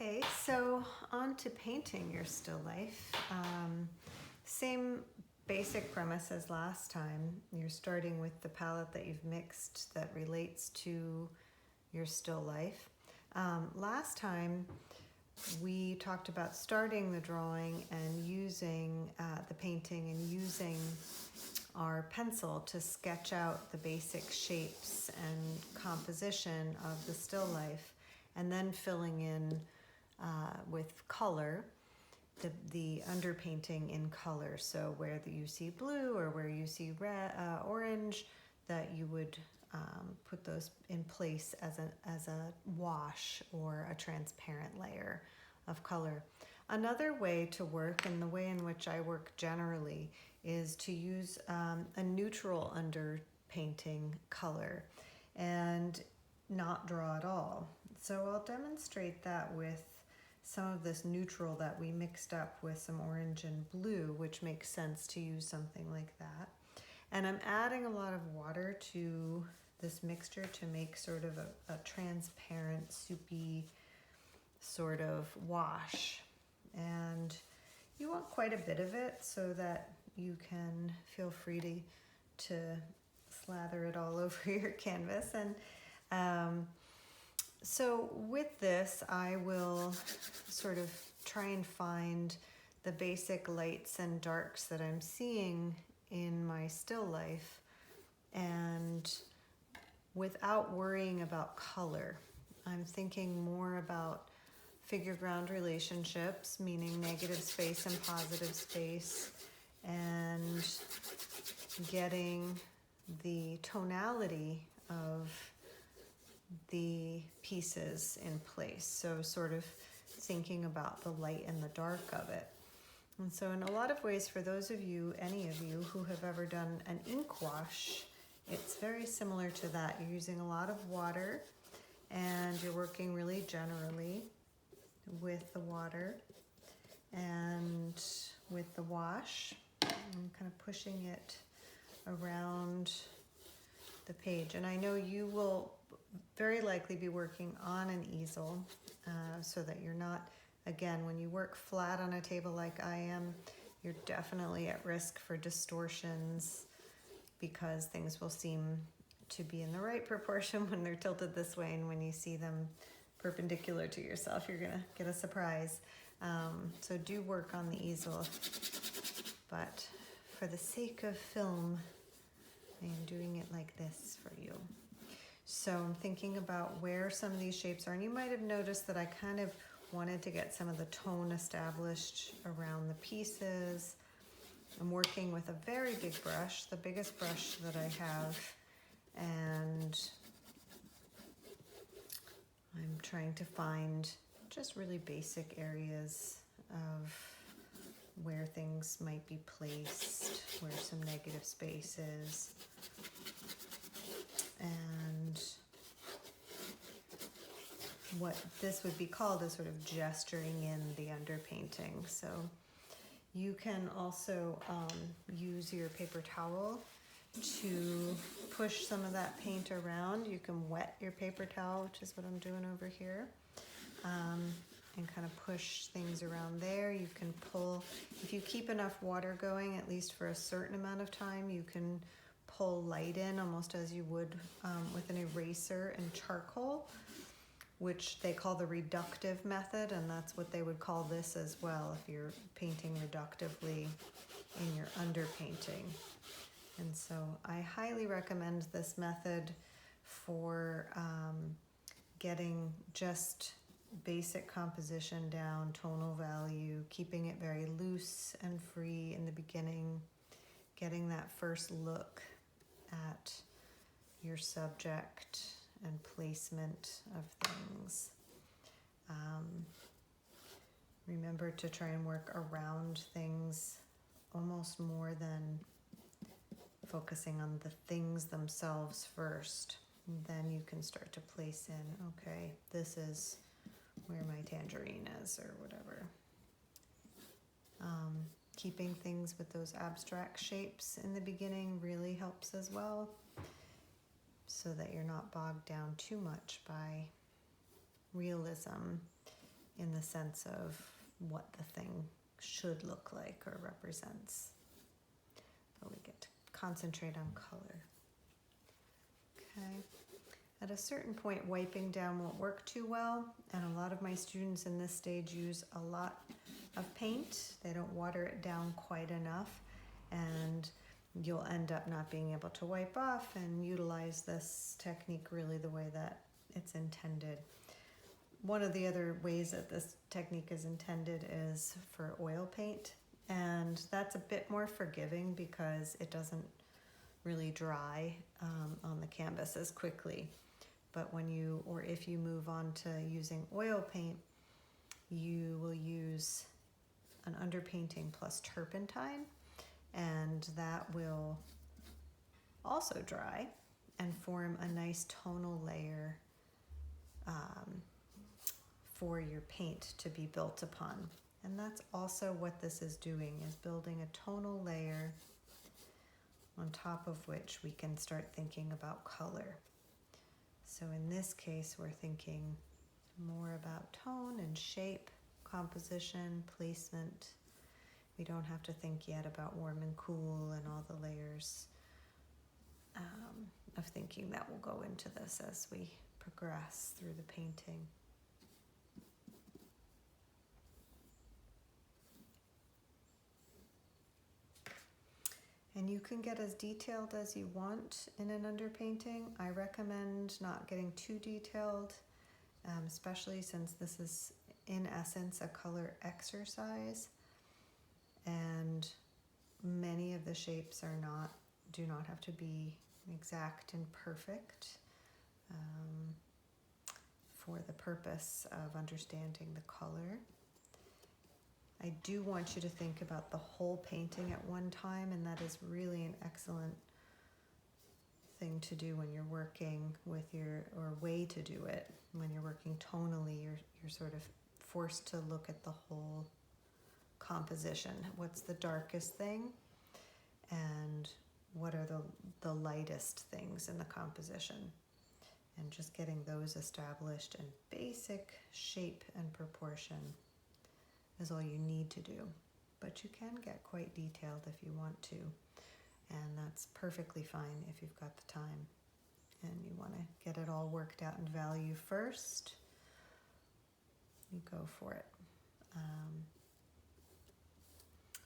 Okay, so on to painting your still life. Same basic premise as last time. You're starting with the palette that you've mixed that relates to your still life. Last time we talked about starting the drawing and using the painting and using our pencil to sketch out the basic shapes and composition of the still life, and then filling in with color, the underpainting in color. So where you see blue or where you see red, orange, that you would put those in place as a wash or a transparent layer of color. Another way to work, and the way in which I work generally, is to use a neutral underpainting color and not draw at all. So I'll demonstrate that with some of this neutral that we mixed up with some orange and blue, which makes sense to use something like that. And I'm adding a lot of water to this mixture to make sort of a transparent, soupy sort of wash. And you want quite a bit of it so that you can feel free to slather it all over your canvas. And so with this, I will sort of try and find the basic lights and darks that I'm seeing in my still life, and without worrying about color. I'm thinking more about figure-ground relationships, meaning negative space and positive space, and getting the tonality of the pieces in place. So sort of thinking about the light and the dark of it. And so in a lot of ways, for those of you, any of you who have ever done an ink wash, it's very similar to that. You're using a lot of water and you're working really generally with the water and with the wash. I'm kind of pushing it around the page. And I know you will very likely be working on an easel so that you're not, again, when you work flat on a table like I am, you're definitely at risk for distortions because things will seem to be in the right proportion when they're tilted this way, and when you see them perpendicular to yourself, you're gonna get a surprise. So do work on the easel, but for the sake of film, I am doing it like this for you. So I'm thinking about where some of these shapes are, and you might have noticed that I kind of wanted to get some of the tone established around the pieces. I'm working with a very big brush, the biggest brush that I have, and I'm trying to find just really basic areas of where things might be placed, where some negative space is. And what this would be called is sort of gesturing in the underpainting. So you can also use your paper towel to push some of that paint around. You can wet your paper towel, which is what I'm doing over here, and kind of push things around there. You can pull, if you keep enough water going, at least for a certain amount of time, you can pull light in almost as you would with an eraser and charcoal, which they call the reductive method, and that's what they would call this as well if you're painting reductively in your underpainting. And so I highly recommend this method for getting just basic composition down, tonal value, keeping it very loose and free in the beginning, getting that first look at your subject and placement of things. Remember to try and work around things almost more than focusing on the things themselves first. And then you can start to place in, okay, this is where my tangerine is, or whatever. Keeping things with those abstract shapes in the beginning really helps as well, so that you're not bogged down too much by realism in the sense of what the thing should look like or represents. But we get to concentrate on color. Okay. At a certain point, wiping down won't work too well, and a lot of my students in this stage use a lot of paint. They don't water it down quite enough, and you'll end up not being able to wipe off and utilize this technique really the way that it's intended. One of the other ways that this technique is intended is for oil paint, and that's a bit more forgiving because it doesn't really dry on the canvas as quickly. But when you, or if you move on to using oil paint, you will use an underpainting plus turpentine, and that will also dry and form a nice tonal layer for your paint to be built upon. And that's also what this is doing, is building a tonal layer on top of which we can start thinking about color. So in this case, we're thinking more about tone and shape, composition, placement. We don't have to think yet about warm and cool and all the layers of thinking that will go into this as we progress through the painting. And you can get as detailed as you want in an underpainting. I recommend not getting too detailed, especially since this is in essence a color exercise, and many of the shapes do not have to be exact and perfect for the purpose of understanding the color. I do want you to think about the whole painting at one time, and that is really an excellent thing to do when you're working with or way to do it. When you're working tonally, you're sort of forced to look at the whole composition. What's the darkest thing? And what are the lightest things in the composition? And just getting those established in basic shape and proportion is all you need to do. But you can get quite detailed if you want to, and that's perfectly fine if you've got the time and you want to get it all worked out in value first. You go for it.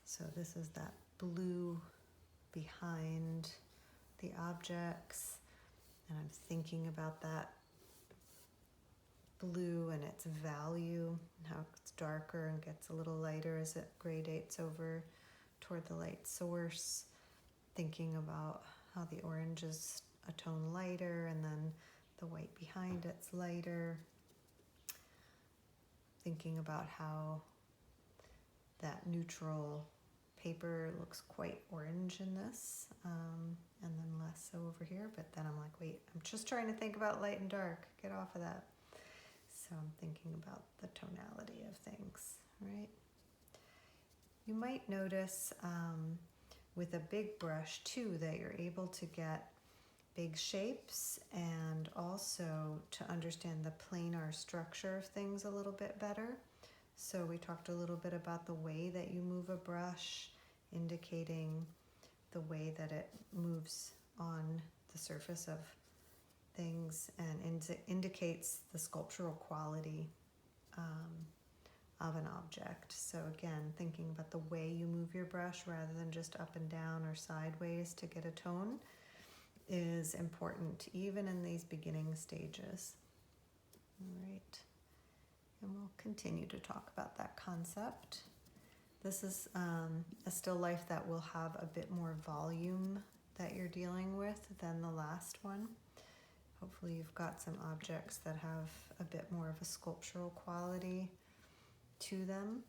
So this is that blue behind the objects, and I'm thinking about that blue and its value, and how it's darker and gets a little lighter as it gradates over toward the light source. Thinking about how the orange is a tone lighter and then the white behind it's lighter. Thinking about how that neutral paper looks quite orange in this, and then less so over here, but then I'm like, wait, I'm just trying to think about light and dark. Get off of that. So I'm thinking about the tonality of things, right? You might notice with a big brush too that you're able to get big shapes and also to understand the planar structure of things a little bit better. So we talked a little bit about the way that you move a brush, indicating the way that it moves on the surface of things, and indicates the sculptural quality of an object. So again, thinking about the way you move your brush rather than just up and down or sideways to get a tone is important, even in these beginning stages. All right. And we'll continue to talk about that concept. This is a still life that will have a bit more volume that you're dealing with than the last one. Hopefully you've got some objects that have a bit more of a sculptural quality to them,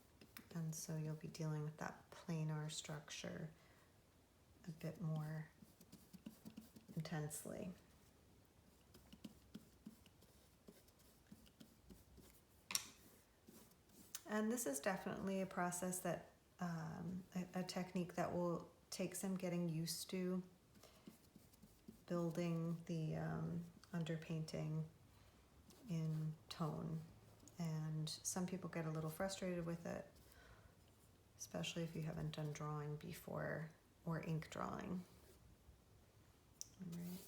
and so you'll be dealing with that planar structure a bit more intensely. And this is definitely a process that, a technique that will take some getting used to, building the underpainting in tone And some people get a little frustrated with it, especially if you haven't done drawing before or ink drawing. All right.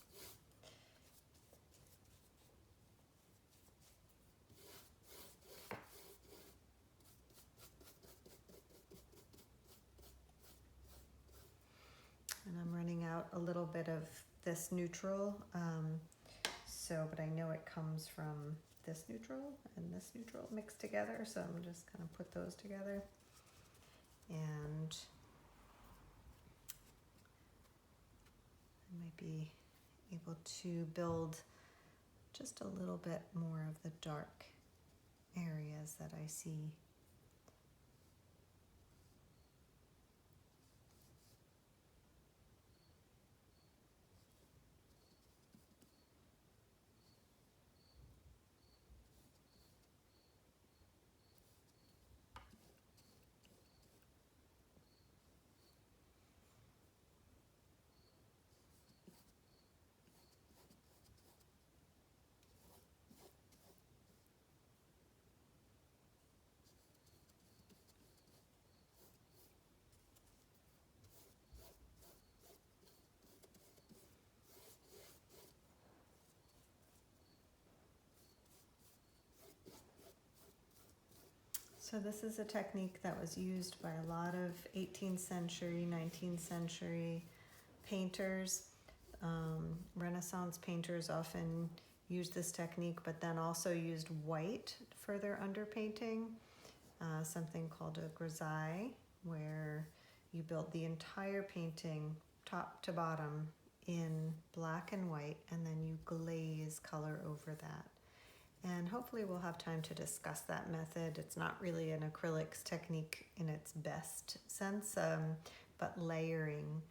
And I'm running out a little bit of this neutral, but I know it comes from this neutral and this neutral mixed together, so I'm just gonna put those together. And I might be able to build just a little bit more of the dark areas that I see. So this is a technique that was used by a lot of 18th century, 19th century painters. Renaissance painters often used this technique, but then also used white for their underpainting, something called a grisaille, where you build the entire painting top to bottom in black and white, and then you glaze color over that. And hopefully we'll have time to discuss that method. It's not really an acrylics technique in its best sense, but layering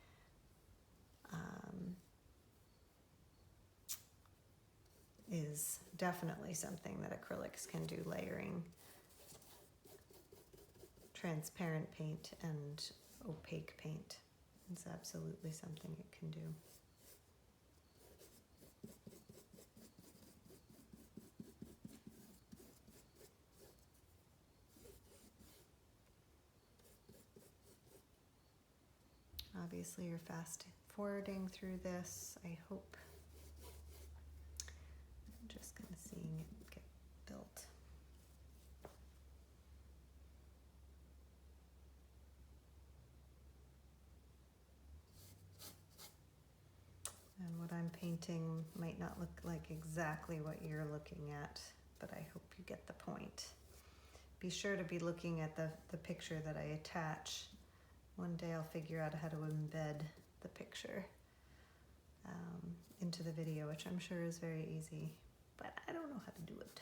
is definitely something that acrylics can do, layering transparent paint and opaque paint. It's absolutely something it can do. Obviously you're fast forwarding through this, I hope. I'm just kind of seeing it get built. And what I'm painting might not look like exactly what you're looking at, but I hope you get the point. Be sure to be looking at the picture that I attach. One day I'll figure out how to embed the picture into the video, which I'm sure is very easy, but I don't know how to do it.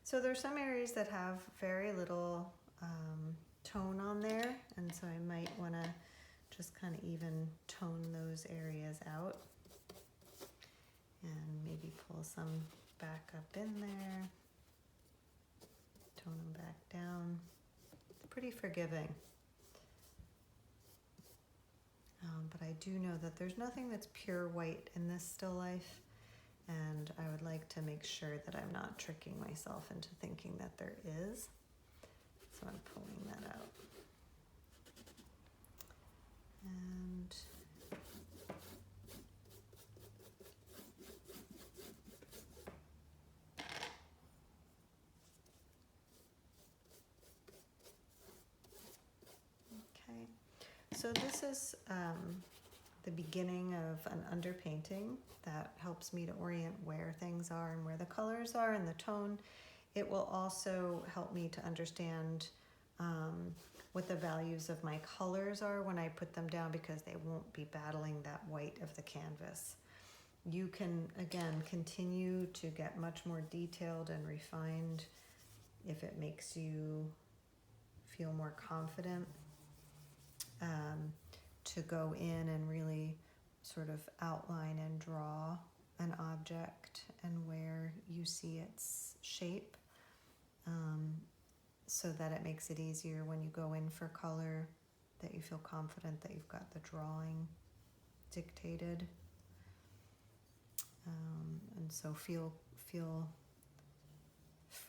So there's some areas that have very little tone on there, and so I might want to just kind of even tone those areas out and maybe pull some back up in there, tone them back down. It's pretty forgiving. But I do know that there's nothing that's pure white in this still life, and I would like to make sure that I'm not tricking myself into thinking that there is. So I'm pulling that out. And okay, so this is the beginning of an underpainting that helps me to orient where things are and where the colors are and the tone. It will also help me to understand what the values of my colors are when I put them down, because they won't be battling that white of the canvas. You can, again, continue to get much more detailed and refined if it makes you feel more confident to go in and really sort of outline and draw an object and where you see its shape, so that it makes it easier when you go in for color, that you feel confident that you've got the drawing dictated. And so feel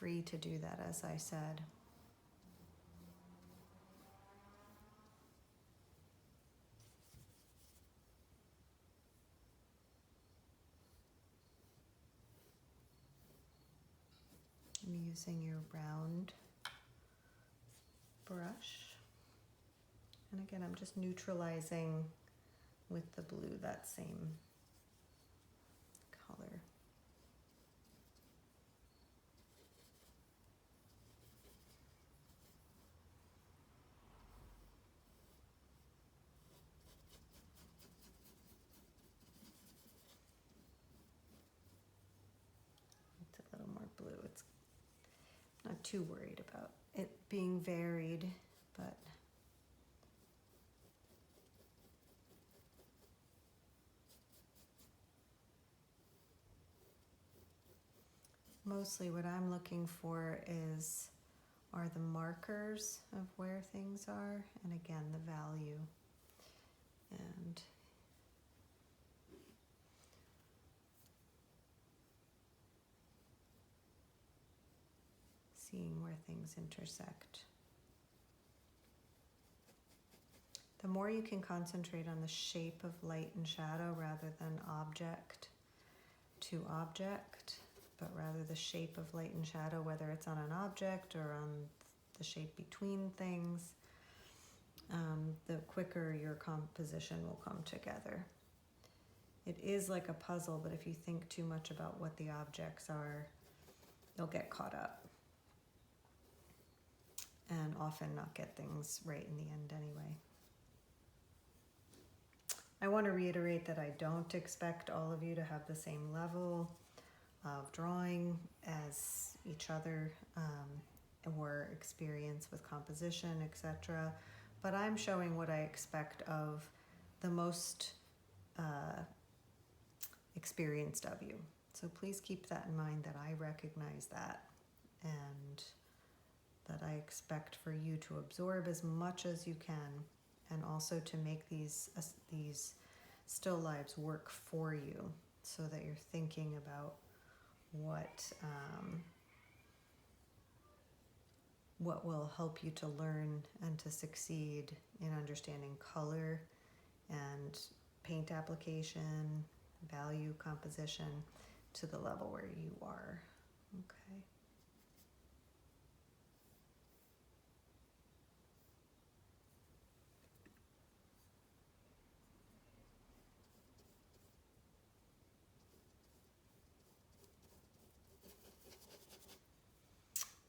free to do that, as I said. And using your round brush. And again, I'm just neutralizing with the blue that same color. It's a little more blue. It's not too worried about it being varied, but mostly what I'm looking for are the markers of where things are, and again, the value. And seeing where things intersect. The more you can concentrate on the shape of light and shadow rather than object to object, but rather the shape of light and shadow, whether it's on an object or on the shape between things, the quicker your composition will come together. It is like a puzzle, but if you think too much about what the objects are, you'll get caught up and often not get things right in the end anyway. I want to reiterate that I don't expect all of you to have the same level of drawing as each other, or experience with composition, etc. But I'm showing what I expect of the most experienced of you. So please keep that in mind, that I recognize that, and that I expect for you to absorb as much as you can, and also to make these still lives work for you, so that you're thinking about what will help you to learn and to succeed in understanding color and paint application, value, composition, to the level where you are. Okay.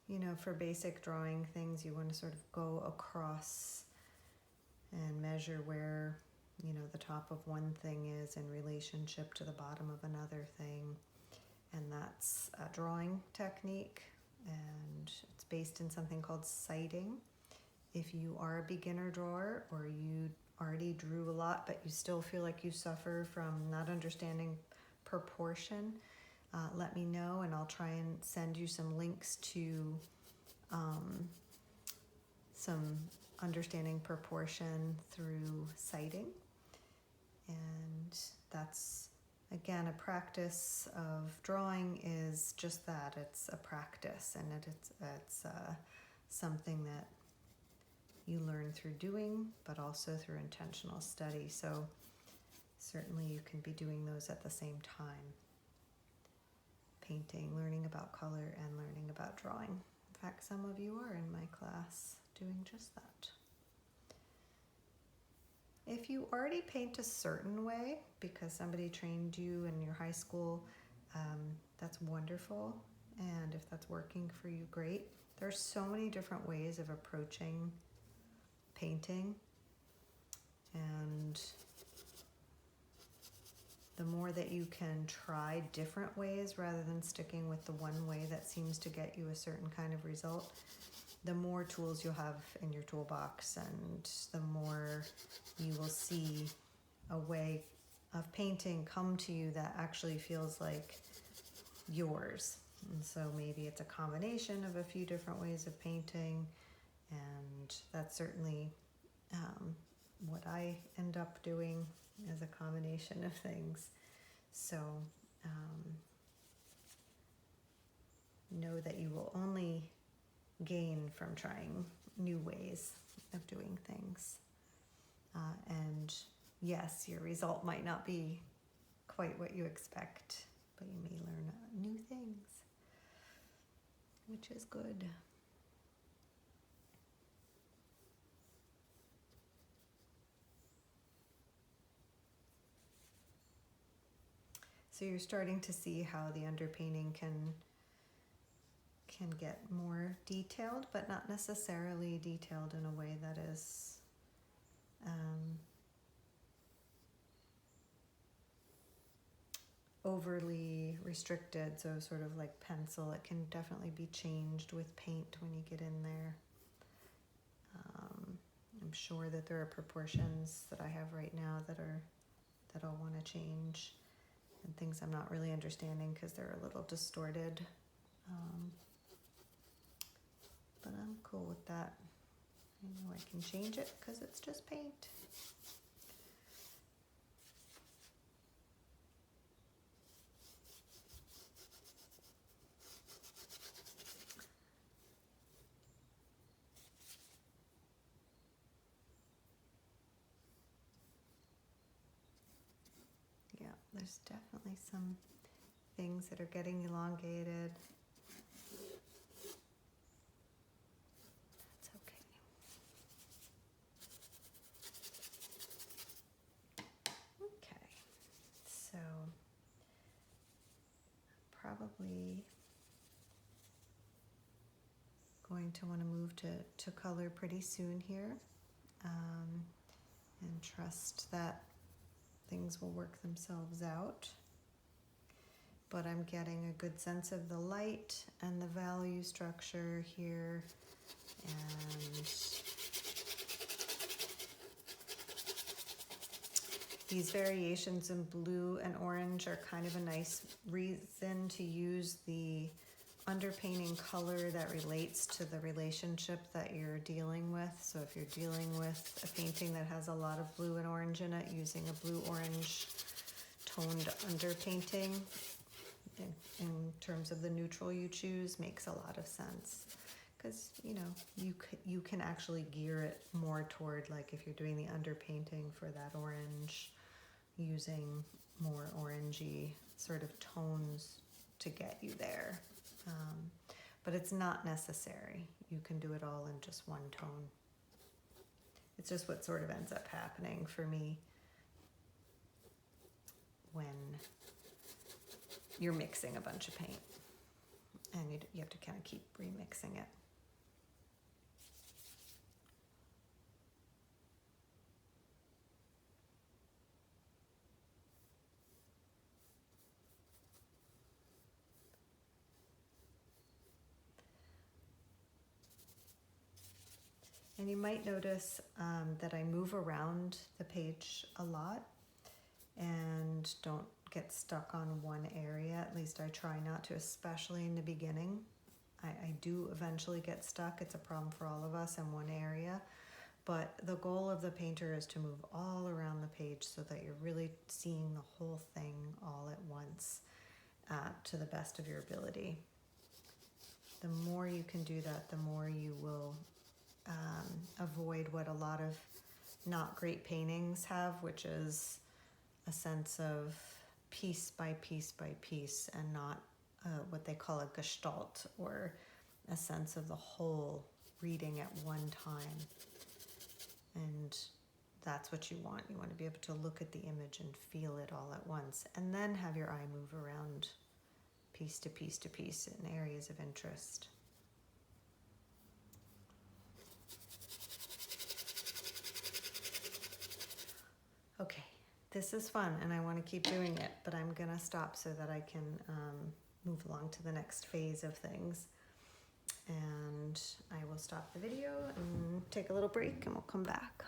You know, for basic drawing things, you want to sort of go across and measure where, you know, the top of one thing is in relationship to the bottom of another thing. And that's a drawing technique, and it's based in something called sighting. If you are a beginner drawer, or you already drew a lot but you still feel like you suffer from not understanding proportion, let me know, and I'll try and send you some links to some understanding proportion through sighting. And that's, again, a practice of drawing is just that. It's a practice, and it's something that you learn through doing, but also through intentional study. So certainly you can be doing those at the same time. Painting, learning about color, and learning about drawing. In fact, some of you are in my class doing just that. If you already paint a certain way because somebody trained you in your high school, that's wonderful. And if that's working for you, great. There's so many different ways of approaching painting. And the more that you can try different ways rather than sticking with the one way that seems to get you a certain kind of result, the more tools you'll have in your toolbox, and the more you will see a way of painting come to you that actually feels like yours. And so maybe it's a combination of a few different ways of painting, and that's certainly what I end up doing, as a combination of things. So know that you will only gain from trying new ways of doing things. And yes, your result might not be quite what you expect, but you may learn new things, which is good. So you're starting to see how the underpainting can get more detailed, but not necessarily detailed in a way that is overly restricted. So sort of like pencil, it can definitely be changed with paint when you get in there. I'm sure that there are proportions that I have right now that I'll want to change, and things I'm not really understanding because they're a little distorted. But I'm cool with that. I know I can change it because it's just paint. Yeah, there's definitely some things that are getting elongated. That's okay. Okay, so probably going to want to move to color pretty soon here, and trust that things will work themselves out. But I'm getting a good sense of the light and the value structure here, and these variations in blue and orange are kind of a nice reason to use the underpainting color that relates to the relationship that you're dealing with. So if you're dealing with a painting that has a lot of blue and orange in it, using a blue-orange toned underpainting in terms of the neutral you choose makes a lot of sense. Because, you know, you can actually gear it more toward, like if you're doing the underpainting for that orange, using more orangey sort of tones to get you there. But it's not necessary. You can do it all in just one tone. It's just what sort of ends up happening for me when you're mixing a bunch of paint, and you have to kind of keep remixing it. And you might notice that I move around the page a lot and don't get stuck on one area. At least I try not to, especially in the beginning. I do eventually get stuck. It's a problem for all of us in one area. But the goal of the painter is to move all around the page so that you're really seeing the whole thing all at once to the best of your ability. The more you can do that, the more you will avoid what a lot of not great paintings have, which is a sense of piece by piece by piece, and not what they call a gestalt, or a sense of the whole reading at one time. And that's what you want. You want to be able to look at the image and feel it all at once, and then have your eye move around piece to piece to piece in areas of interest. Okay, this is fun and I want to keep doing it, but I'm gonna stop so that I can move along to the next phase of things. And I will stop the video and take a little break, and we'll come back.